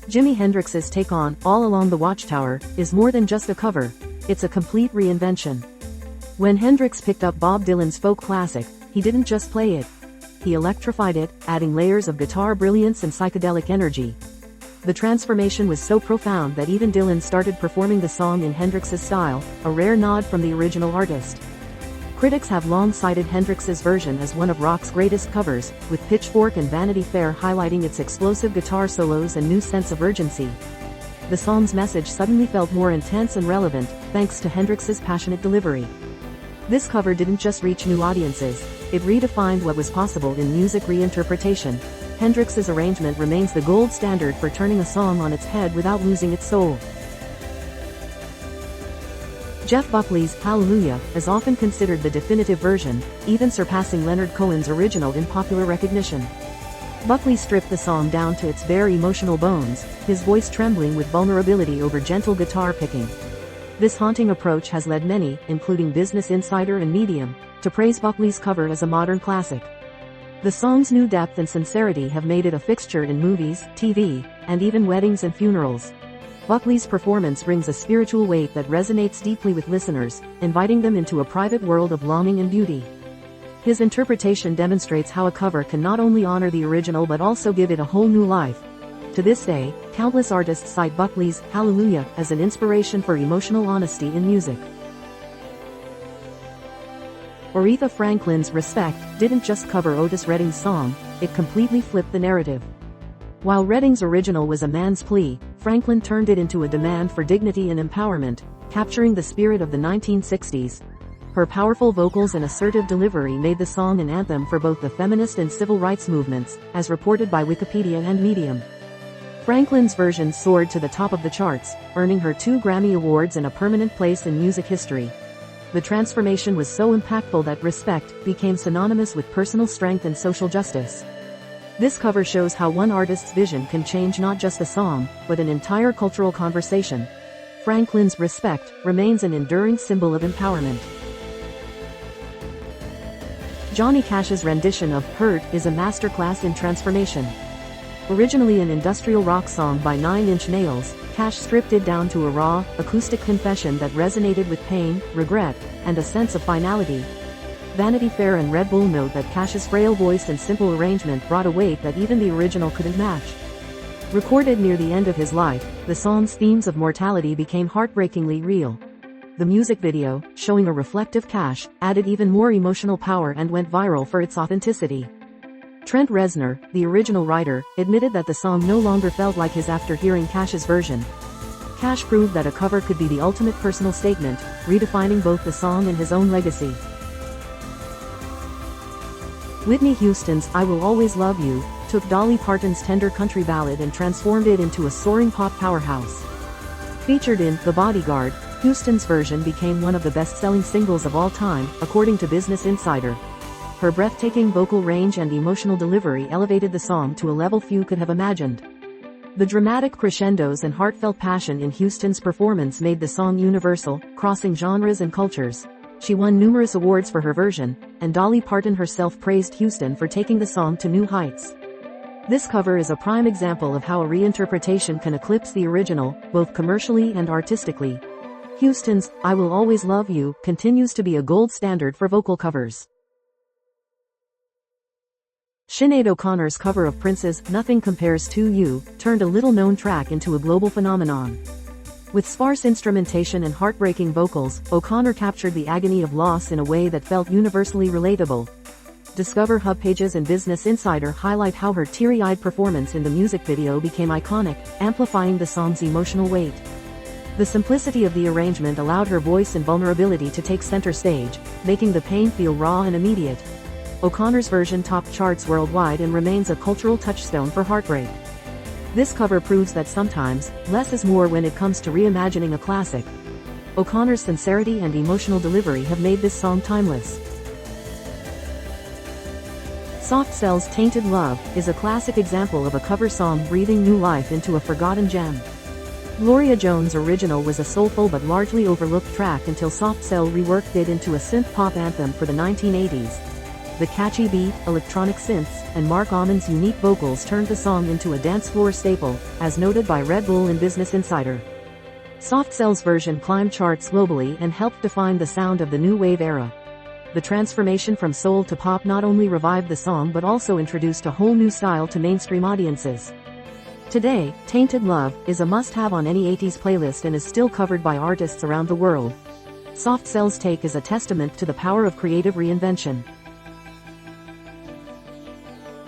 Jimi Hendrix's take on All Along the Watchtower is more than just a cover, it's a complete reinvention. When Hendrix picked up Bob Dylan's folk classic, he didn't just play it. He electrified it, adding layers of guitar brilliance and psychedelic energy. The transformation was so profound that even Dylan started performing the song in Hendrix's style, a rare nod from the original artist. Critics have long cited Hendrix's version as one of rock's greatest covers, with Pitchfork and Vanity Fair highlighting its explosive guitar solos and new sense of urgency. The song's message suddenly felt more intense and relevant, thanks to Hendrix's passionate delivery. This cover didn't just reach new audiences, it redefined what was possible in music reinterpretation. Hendrix's arrangement remains the gold standard for turning a song on its head without losing its soul. Jeff Buckley's Hallelujah is often considered the definitive version, even surpassing Leonard Cohen's original in popular recognition. Buckley stripped the song down to its bare emotional bones, his voice trembling with vulnerability over gentle guitar picking. This haunting approach has led many, including Business Insider and Medium, to praise Buckley's cover as a modern classic. The song's new depth and sincerity have made it a fixture in movies, TV, and even weddings and funerals. Buckley's performance brings a spiritual weight that resonates deeply with listeners, inviting them into a private world of longing and beauty. His interpretation demonstrates how a cover can not only honor the original but also give it a whole new life. To this day, countless artists cite Buckley's Hallelujah as an inspiration for emotional honesty in music. Aretha Franklin's Respect didn't just cover Otis Redding's song, it completely flipped the narrative. While Redding's original was a man's plea, Franklin turned it into a demand for dignity and empowerment, capturing the spirit of the 1960s. Her powerful vocals and assertive delivery made the song an anthem for both the feminist and civil rights movements, as reported by Wikipedia and Medium. Franklin's version soared to the top of the charts, earning her 2 Grammy Awards and a permanent place in music history. The transformation was so impactful that Respect became synonymous with personal strength and social justice. This cover shows how one artist's vision can change not just a song, but an entire cultural conversation. Franklin's Respect remains an enduring symbol of empowerment. Johnny Cash's rendition of Hurt is a masterclass in transformation. Originally an industrial rock song by Nine Inch Nails, Cash stripped it down to a raw, acoustic confession that resonated with pain, regret, and a sense of finality. Vanity Fair and Red Bull note that Cash's frail voice and simple arrangement brought a weight that even the original couldn't match. Recorded near the end of his life, the song's themes of mortality became heartbreakingly real. The music video, showing a reflective Cash, added even more emotional power and went viral for its authenticity. Trent Reznor, the original writer, admitted that the song no longer felt like his after hearing Cash's version. Cash proved that a cover could be the ultimate personal statement, redefining both the song and his own legacy. Whitney Houston's I Will Always Love You took Dolly Parton's tender country ballad and transformed it into a soaring pop powerhouse. Featured in The Bodyguard, Houston's version became one of the best-selling singles of all time, according to Business Insider. Her breathtaking vocal range and emotional delivery elevated the song to a level few could have imagined. The dramatic crescendos and heartfelt passion in Houston's performance made the song universal, crossing genres and cultures. She won numerous awards for her version, and Dolly Parton herself praised Houston for taking the song to new heights. This cover is a prime example of how a reinterpretation can eclipse the original, both commercially and artistically. Houston's I Will Always Love You continues to be a gold standard for vocal covers. Sinead O'Connor's cover of Prince's Nothing Compares to You turned a little-known track into a global phenomenon. With sparse instrumentation and heartbreaking vocals, O'Connor captured the agony of loss in a way that felt universally relatable. Discover Hub pages and Business Insider highlight how her teary-eyed performance in the music video became iconic, amplifying the song's emotional weight. The simplicity of the arrangement allowed her voice and vulnerability to take center stage, making the pain feel raw and immediate. O'Connor's version topped charts worldwide and remains a cultural touchstone for heartbreak. This cover proves that sometimes, less is more when it comes to reimagining a classic. O'Connor's sincerity and emotional delivery have made this song timeless. Soft Cell's Tainted Love is a classic example of a cover song breathing new life into a forgotten gem. Gloria Jones' original was a soulful but largely overlooked track until Soft Cell reworked it into a synth-pop anthem for the 1980s. The catchy beat, electronic synths, and Mark Almond's unique vocals turned the song into a dance floor staple, as noted by Red Bull and Business Insider. Soft Cell's version climbed charts globally and helped define the sound of the new wave era. The transformation from soul to pop not only revived the song but also introduced a whole new style to mainstream audiences. Today, Tainted Love is a must-have on any 80s playlist and is still covered by artists around the world. Soft Cell's take is a testament to the power of creative reinvention.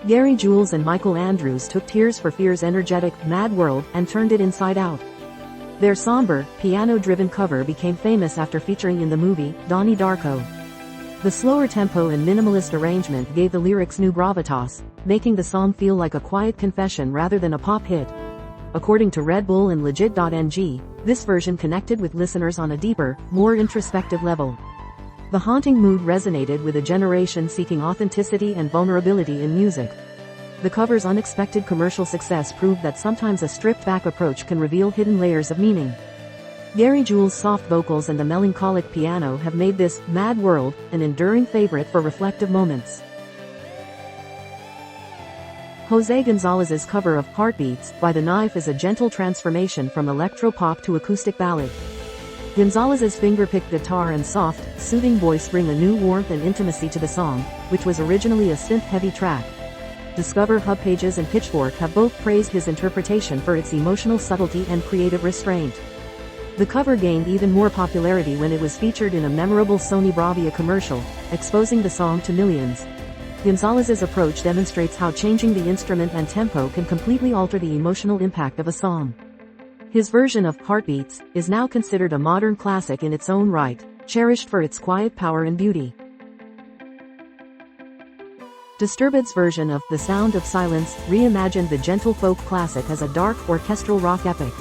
Gary Jules and Michael Andrews took Tears for Fears' energetic Mad World and turned it inside out. Their somber, piano-driven cover became famous after featuring in the movie Donnie Darko. The slower tempo and minimalist arrangement gave the lyrics new gravitas, making the song feel like a quiet confession rather than a pop hit. According to Red Bull and Legit.ng, this version connected with listeners on a deeper, more introspective level. The haunting mood resonated with a generation seeking authenticity and vulnerability in music. The cover's unexpected commercial success proved that sometimes a stripped-back approach can reveal hidden layers of meaning. Gary Jules' soft vocals and the melancholic piano have made this Mad World an enduring favorite for reflective moments. Jose Gonzalez's cover of Heartbeats by The Knife is a gentle transformation from electro-pop to acoustic ballad. Gonzalez's finger-picked guitar and soft, soothing voice bring a new warmth and intimacy to the song, which was originally a synth-heavy track. Discover Hub Pages and Pitchfork have both praised his interpretation for its emotional subtlety and creative restraint. The cover gained even more popularity when it was featured in a memorable Sony Bravia commercial, exposing the song to millions. Gonzalez's approach demonstrates how changing the instrument and tempo can completely alter the emotional impact of a song. His version of Heartbeats is now considered a modern classic in its own right, cherished for its quiet power and beauty. Disturbed's version of The Sound of Silence reimagined the gentle folk classic as a dark orchestral rock epic.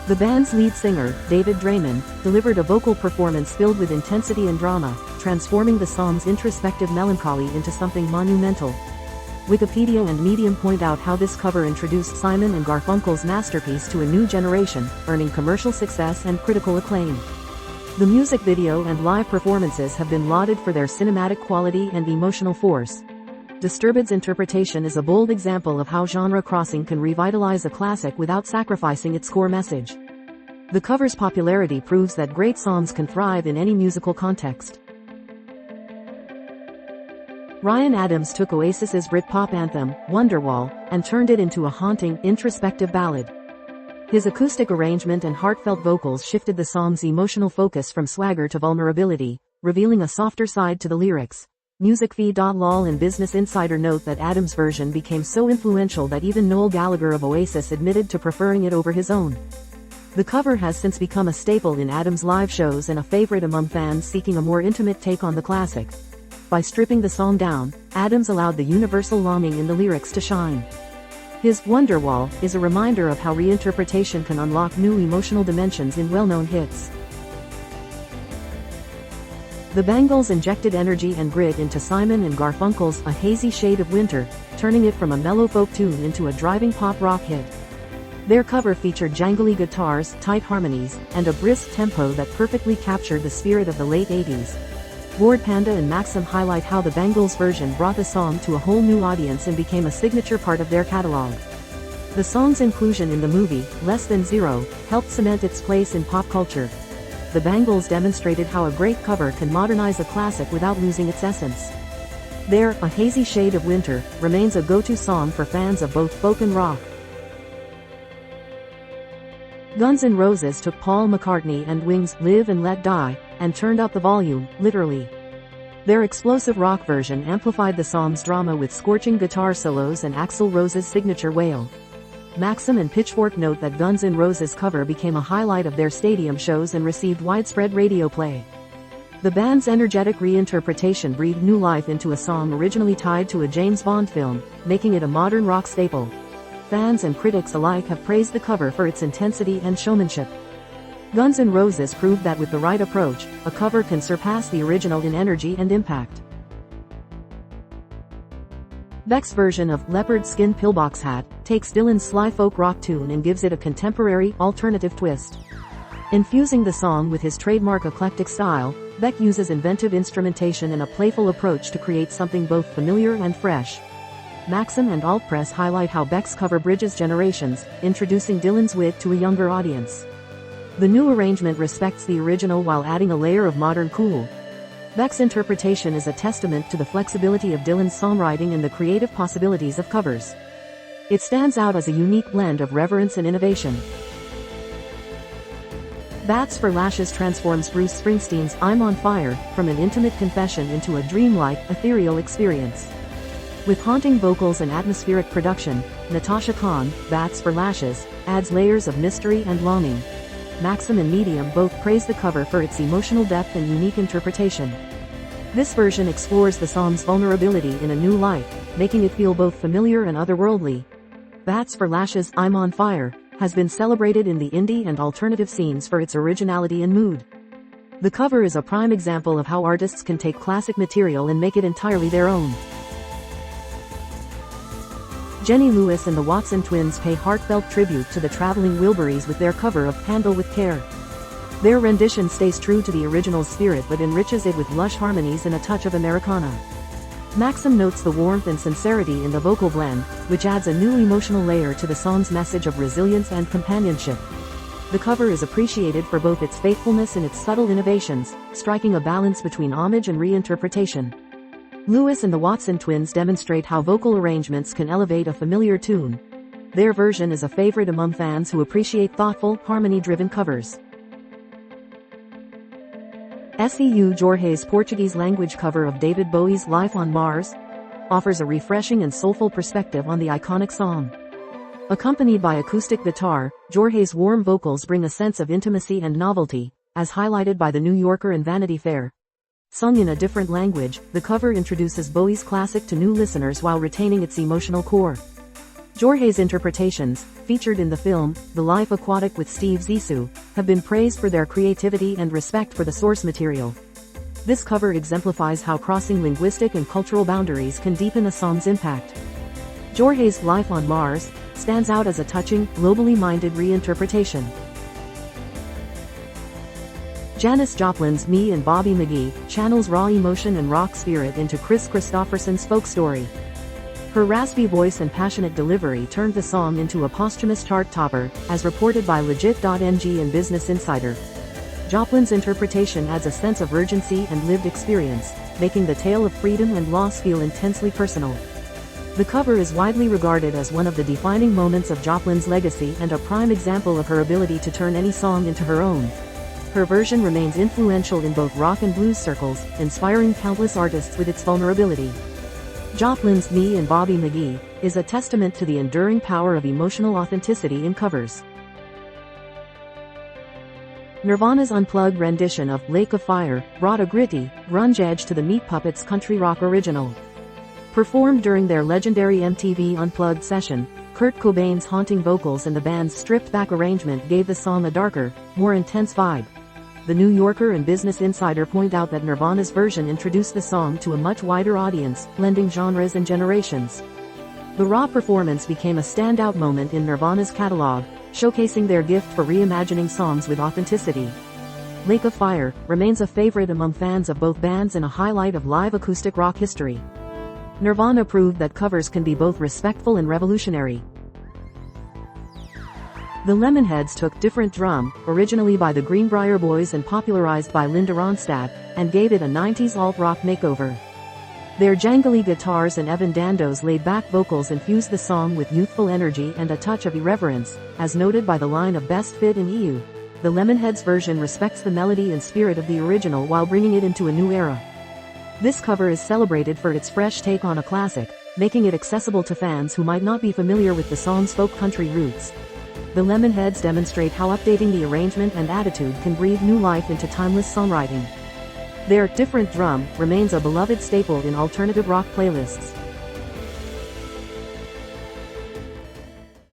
The band's lead singer, David Draiman, delivered a vocal performance filled with intensity and drama, transforming the song's introspective melancholy into something monumental. Wikipedia and Medium point out how this cover introduced Simon and Garfunkel's masterpiece to a new generation, earning commercial success and critical acclaim. The music video and live performances have been lauded for their cinematic quality and emotional force. Disturbed's interpretation is a bold example of how genre crossing can revitalize a classic without sacrificing its core message. The cover's popularity proves that great songs can thrive in any musical context. Ryan Adams took Oasis's Britpop anthem, Wonderwall, and turned it into a haunting, introspective ballad. His acoustic arrangement and heartfelt vocals shifted the song's emotional focus from swagger to vulnerability, revealing a softer side to the lyrics. MusicFeed.lol and Business Insider note that Adams' version became so influential that even Noel Gallagher of Oasis admitted to preferring it over his own. The cover has since become a staple in Adams' live shows and a favorite among fans seeking a more intimate take on the classic. By stripping the song down, Adams allowed the universal longing in the lyrics to shine. His Wonderwall is a reminder of how reinterpretation can unlock new emotional dimensions in well-known hits. The Bangles injected energy and grit into Simon and Garfunkel's A Hazy Shade of Winter, turning it from a mellow folk tune into a driving pop rock hit. Their cover featured jangly guitars, tight harmonies, and a brisk tempo that perfectly captured the spirit of the late 80s. Bored Panda and Maxim highlight how the Bangles version brought the song to a whole new audience and became a signature part of their catalog. The song's inclusion in the movie, Less Than Zero, helped cement its place in pop culture. The Bangles demonstrated how a great cover can modernize a classic without losing its essence. Their A Hazy Shade of Winter remains a go-to song for fans of both folk and rock. Guns N' Roses took Paul McCartney and Wings' Live and Let Die, and turned up the volume, literally. Their explosive rock version amplified the song's drama with scorching guitar solos and Axl Rose's signature wail. Maxim and Pitchfork note that Guns N' Roses' cover became a highlight of their stadium shows and received widespread radio play. The band's energetic reinterpretation breathed new life into a song originally tied to a James Bond film, making it a modern rock staple. Fans and critics alike have praised the cover for its intensity and showmanship. Guns N' Roses proved that with the right approach, a cover can surpass the original in energy and impact. Beck's version of Leopard Skin Pillbox Hat takes Dylan's sly folk rock tune and gives it a contemporary, alternative twist. Infusing the song with his trademark eclectic style, Beck uses inventive instrumentation and a playful approach to create something both familiar and fresh. Maxim and Altpress highlight how Beck's cover bridges generations, introducing Dylan's wit to a younger audience. The new arrangement respects the original while adding a layer of modern cool. Beck's interpretation is a testament to the flexibility of Dylan's songwriting and the creative possibilities of covers. It stands out as a unique blend of reverence and innovation. Bats for Lashes transforms Bruce Springsteen's I'm on Fire from an intimate confession into a dreamlike, ethereal experience. With haunting vocals and atmospheric production, Natasha Khan, Bats for Lashes, adds layers of mystery and longing. Maxim and Medium both praise the cover for its emotional depth and unique interpretation. This version explores the song's vulnerability in a new light, making it feel both familiar and otherworldly. Bats for Lashes' I'm on Fire has been celebrated in the indie and alternative scenes for its originality and mood. The cover is a prime example of how artists can take classic material and make it entirely their own. Jenny Lewis and the Watson twins pay heartfelt tribute to the Traveling Wilburys with their cover of Handle with Care. Their rendition stays true to the original's spirit but enriches it with lush harmonies and a touch of Americana. Maxim notes the warmth and sincerity in the vocal blend, which adds a new emotional layer to the song's message of resilience and companionship. The cover is appreciated for both its faithfulness and its subtle innovations, striking a balance between homage and reinterpretation. Lewis and the Watson twins demonstrate how vocal arrangements can elevate a familiar tune. Their version is a favorite among fans who appreciate thoughtful, harmony-driven covers. Seu Jorge's Portuguese-language cover of David Bowie's Life on Mars offers a refreshing and soulful perspective on the iconic song. Accompanied by acoustic guitar, Jorge's warm vocals bring a sense of intimacy and novelty, as highlighted by The New Yorker and Vanity Fair. Sung in a different language, the cover introduces Bowie's classic to new listeners while retaining its emotional core. Jorge's interpretations, featured in the film, The Life Aquatic with Steve Zissou, have been praised for their creativity and respect for the source material. This cover exemplifies how crossing linguistic and cultural boundaries can deepen a song's impact. Jorge's Life on Mars stands out as a touching, globally minded reinterpretation. Janis Joplin's Me and Bobby McGee channels raw emotion and rock spirit into Chris Christopherson's folk story. Her raspy voice and passionate delivery turned the song into a posthumous chart topper, as reported by Legit.ng and Business Insider. Joplin's interpretation adds a sense of urgency and lived experience, making the tale of freedom and loss feel intensely personal. The cover is widely regarded as one of the defining moments of Joplin's legacy and a prime example of her ability to turn any song into her own. Her version remains influential in both rock and blues circles, inspiring countless artists with its vulnerability. Joplin's Me and Bobby McGee is a testament to the enduring power of emotional authenticity in covers. Nirvana's unplugged rendition of Lake of Fire brought a gritty, grunge edge to the Meat Puppets' country rock original. Performed during their legendary MTV Unplugged session, Kurt Cobain's haunting vocals and the band's stripped-back arrangement gave the song a darker, more intense vibe. The New Yorker and Business Insider point out that Nirvana's version introduced the song to a much wider audience, blending genres and generations. The raw performance became a standout moment in Nirvana's catalog, showcasing their gift for reimagining songs with authenticity. Lake of Fire remains a favorite among fans of both bands and a highlight of live acoustic rock history. Nirvana proved that covers can be both respectful and revolutionary. The Lemonheads took Different Drum, originally by the Greenbrier Boys and popularized by Linda Ronstadt, and gave it a 90s alt-rock makeover. Their jangly guitars and Evan Dando's laid-back vocals infused the song with youthful energy and a touch of irreverence, as noted by the line of Best Fit in EU. The Lemonheads version respects the melody and spirit of the original while bringing it into a new era. This cover is celebrated for its fresh take on a classic, making it accessible to fans who might not be familiar with the song's folk country roots. The Lemonheads demonstrate how updating the arrangement and attitude can breathe new life into timeless songwriting. Their Different Drum remains a beloved staple in alternative rock playlists.